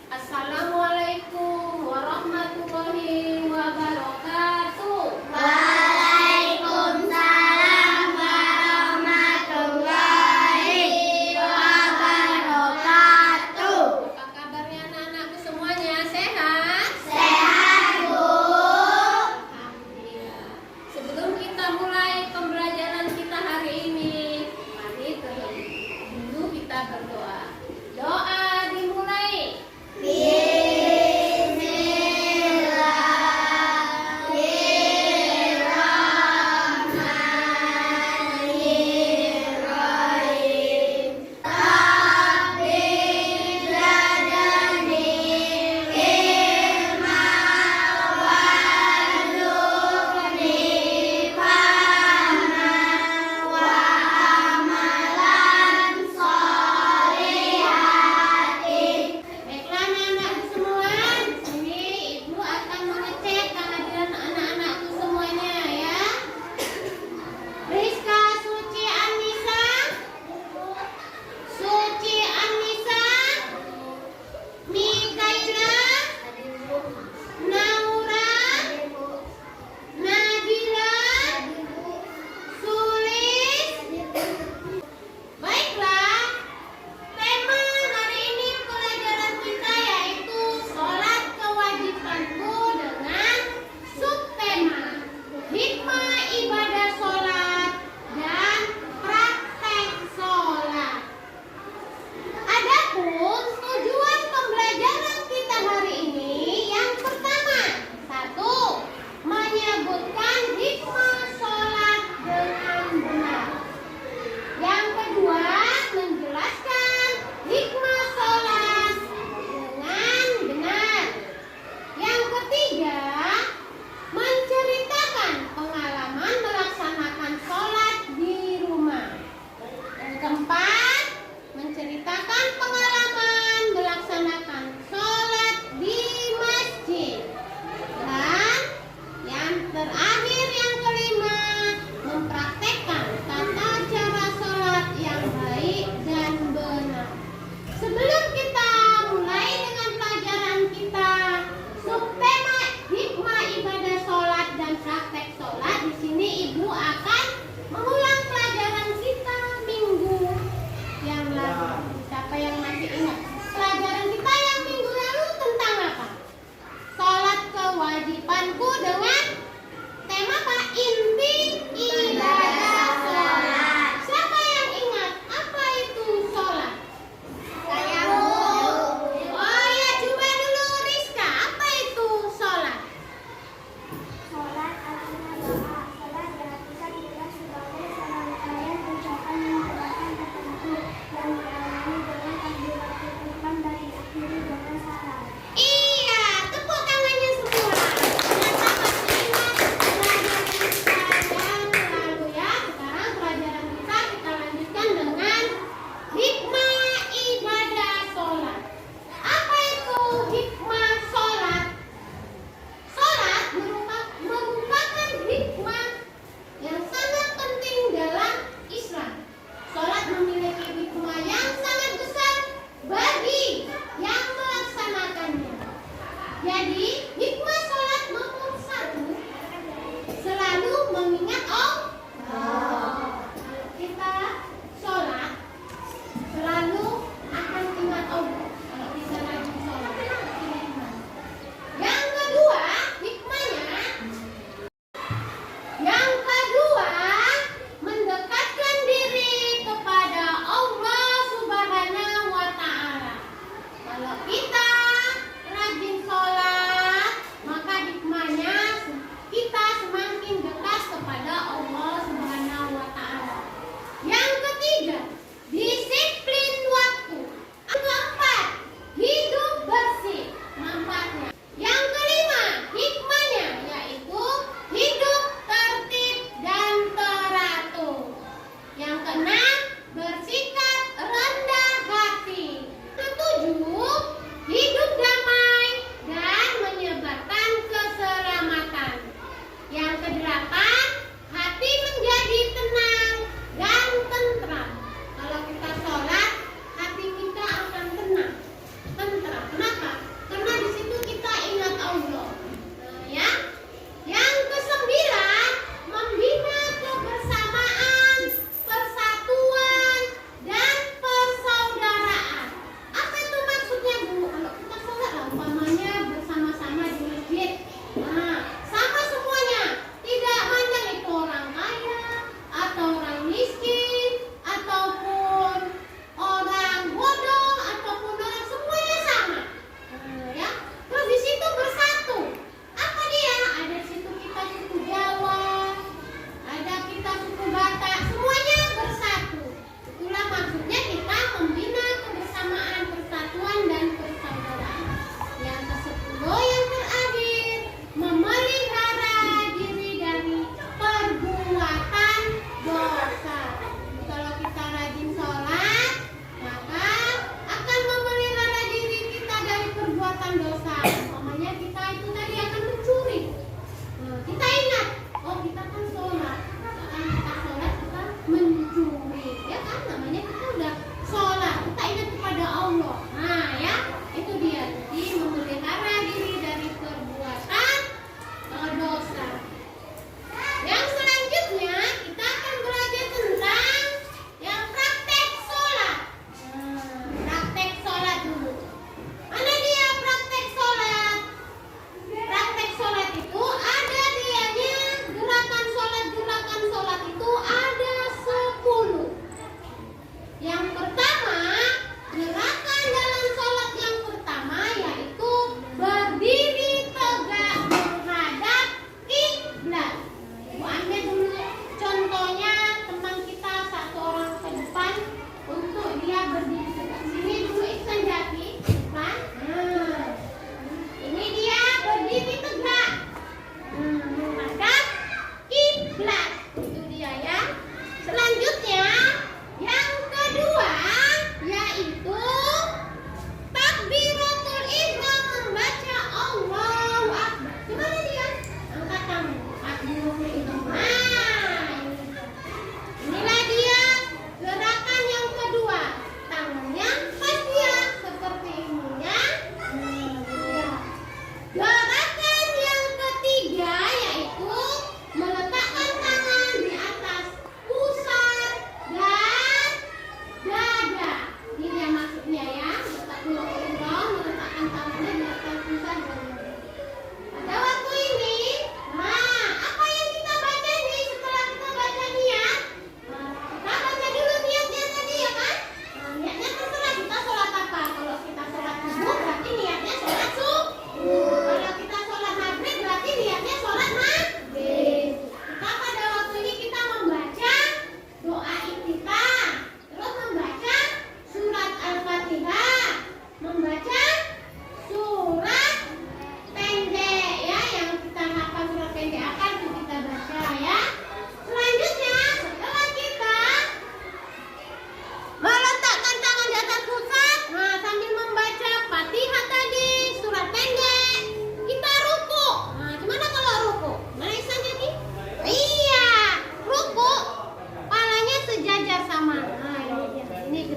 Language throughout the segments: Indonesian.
Assalamualaikum warahmatullahi wabarakatuh. Waalaikumsalam warahmatullahi wabarakatuh. Apa kabarnya anak-anakku semuanya? Sehat? Sehat, Bu. Alhamdulillah. Sebelum kita mulai pembelajaran kita hari ini, mari dulu kita berdoa. Doa dimulai. Bismillahirrahmanirrahim. Rabbi zidni ilma warzuqni fahman wa amalan sholihatin. Baiklah anak-anakku semua, sini Ibu akan mengecek kehadiran anak-anakku semuanya ya. Rizka Suci Anissa, Suci Anissa, Mikaila, Naura, Nabila, Sulis. Baiklah, tema hari ini pelajaran kita yaitu sholat kewajibanku dengan subtema hikmah ibadah sholat dan praktek sholat. Adapun tujuan pembelajaran kita hari ini yang pertama, satu, menyebutkan hikmah sholat dengan benar. Yang kedua, menjelaskan hikmah sholat dengan benar. Yang ketiga, menceritakan pengalaman melaksanakan sholat di rumah. Yang keempat, menceritakan pengalaman melaksanakan sholat di masjid. Dan yang terakhir, yang kelima, mempraktekkan tata cara sholat yang baik dan benar. Sebelum kita mulai dengan pelajaran kita, subtema hikmah ibadah sholat dan praktek sholat, di sini Ibu akan mengulang pelajaran kita minggu yang lalu. Siapa yang masih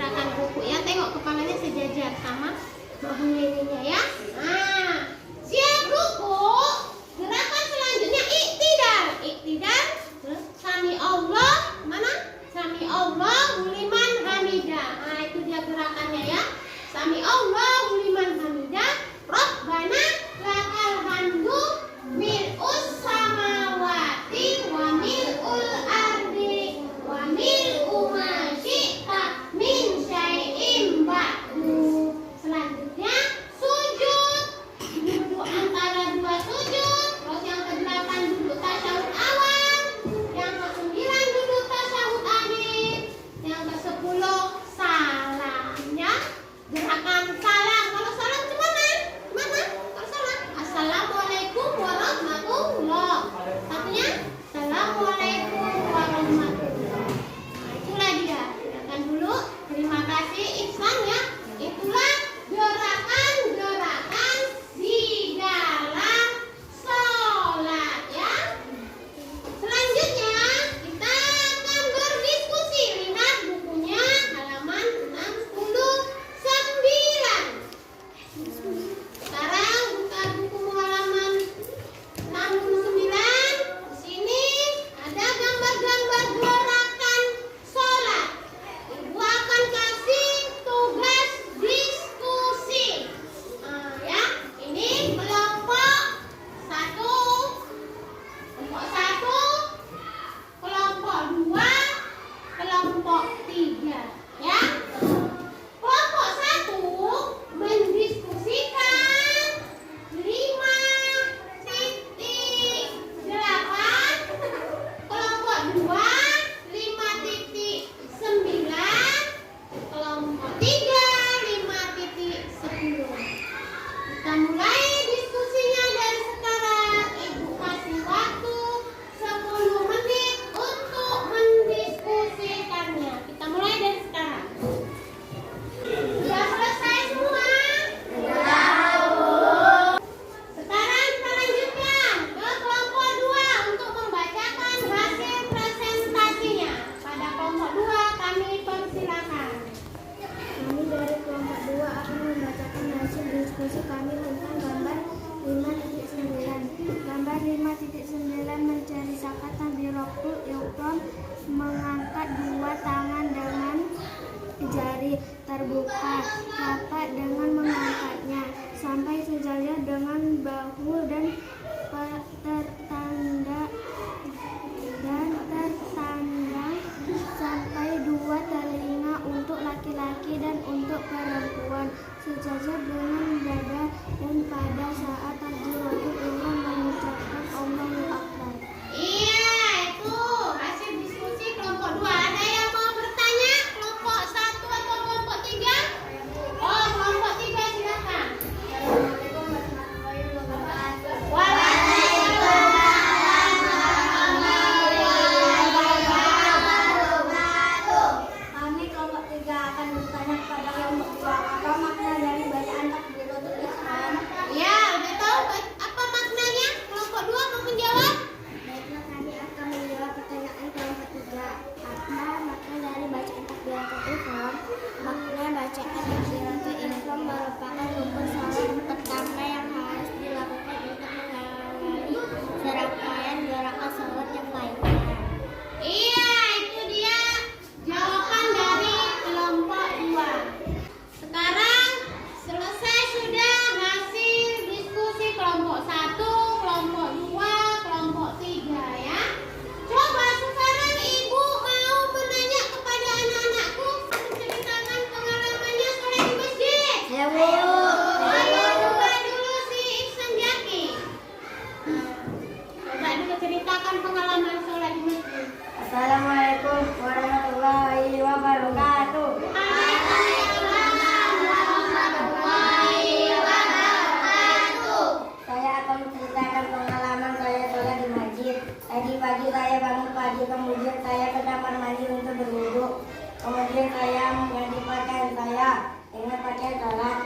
gerakan kuku ya. Tengok kepalanya sejajar sama bahunya ininya ya. Nah, siap ruku. Gerakan selanjutnya iktidal. Iktidal. Sami Allah. Mana? Sami Allah liman hamidah. Nah, itu dia gerakannya ya. Sami Allah liman hamidah. Rabbana lakal hamdu mil'us samawati wa mil'ul ardi wa mil'u ma syi'ta min syai'im ba'du. Selanjutnya sujud. Duduk antara dua sujud. Terus yang ke-8 duduk tasyahud awal. Yang ke-9 duduk tasyahud akhir. Yang ke-10 salam ya. Gerakan salam. Kalau salam gimana? Gimana? Kalau salam Assalamualaikum warahmatullah. Satunya Assalamualaikum warahmatullah. Nah, itulah dia. Gerakan dulu. Terima kasih Ihsan ya. Itulah gerakan-gerakan di dalam sholat ya. Selanjutnya kita akan berdiskusi. Lihat bukunya halaman 69. Sekarang buka buku halaman 69. Di sini ada gambar-gambar gerakan sholat. Ibu akan kasih tugas diskusi. Ya, ini kelompok 1, kelompok 2, kelompok 3. Ya. Kelompok 1 mendiskusikan 5.8. Kelompok 2 5.9. Kelompok 3 5.10. Kita mulai diskusinya dari sekarang. Ibu kasih waktu 10 menit untuk mendiskusikannya. Kita mulai dari sekarang. Sudah selesai semua? Sekarang kita lanjutkan ke kelompok 2 untuk membacakan hasil presentasinya. Pada kelompok 2 kami persilakan. Kami dari kelompok 2 akan membacakan hasil diskusi kami tentang gambar 5.9. Gambar 5.9 menceritakan takbiratul ihram mengangkat dua tangan dengan jari terbuka, telapak dengan mengangkatnya sampai sejajar dengan bahu dan tertanda sampai dua telinga untuk laki-laki dan untuk perempuan, sejajar dengan dada, dan pada saat takbiratul ihram mengucapkan Allahu Akbar. Iya, itu hasil diskusi kelompok 2. Ada yang mau bertanya? Kelompok 1 atau kelompok 3? Oh, kelompok 3 silakan. Kami kelompok 3 akan bertanya kepada kelompok 2, apa makna dari bacaan takbiratul ihram? Ya, udah tahu apa maknanya? Kelompok 2 mau menjawab? Baiklah, kami akan menjawab pertanyaan kelompok 3. Apa makna dari bacaan takbiratul ihram? Makna bacaan takbiratul ihram merupakan rukun salat pertama yang harus dilakukan untuk mengawali serangkaian gerakan salat yang lainnya. Iya, itu dia jawaban dari kelompok 2. Sekarang selesai sudah hasil diskusi kelompok 1, kelompok 2, kelompok 3 ya. Coba sekarang ibu mau menanya kepada anak-anakku menceritakan pengalamannya sholat di masjid. Ya, Bu. Ayo coba dulu si Ihsan Jaki. Coba dulu ceritakan pengalaman sholat di masjid. Assalamualaikum warahmatullahi wabarakatuh. Waalaikumsalam warahmatullahi wabarakatuh. Saya akan menceritakan pengalaman saya sholat di masjid. Tadi pagi saya bangun pagi, kemudian saya ke kamar mandi untuk berwudu. Kemudian saya mengganti pakaian saya dengan pakaian sholat.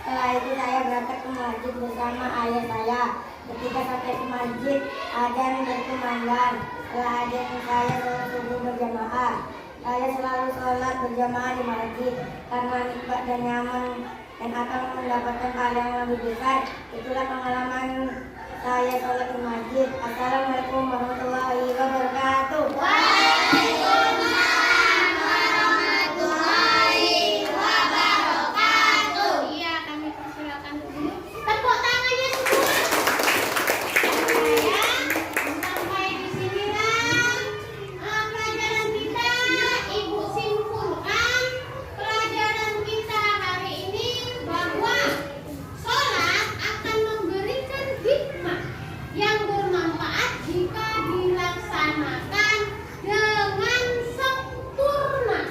Setelah itu saya berangkat ke masjid bersama ayah saya. Ketika sampai ke masjid, adzan berkumandang. Setelah adzan saya sholat subuh berjamaah. Saya selalu sholat berjamaah di masjid karena nikmat dan nyaman dan akan mendapatkan pahala yang lebih besar. Itulah pengalaman saya sholat di masjid. Assalamualaikum warahmatullahi wabarakatuh. Iya, kami persilakan dulu. Tepuk tangannya semua. Ya, sampai di sinilah pelajaran kita. Ibu simpulkan pelajaran kita hari ini bahwa sholat akan memberikan hikmah yang bermanfaat jika dilaksanakan dengan sempurna.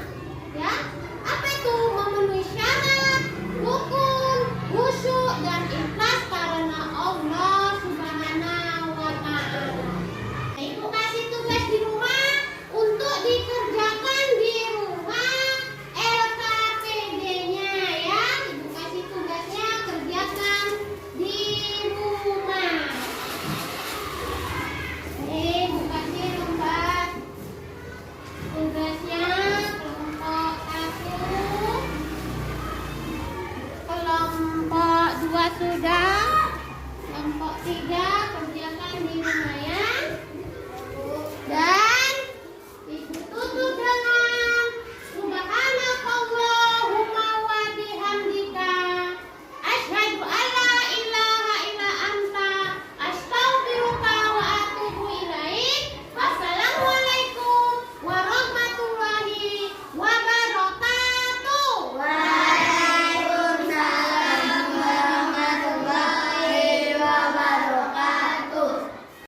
Ya, apa itu? Memenuhi syarat, rukun, khusyuk dan ikhlas karena Allah Subhanahu wa Ta'ala. Ibu kasih tugas di rumah untuk dikerjakan di rumah LKPD-nya ya. Ibu kasih tugasnya kerjakan di rumah. Ibu kasih lembar tugasnya kelompok 1, kelompok 2 sudah.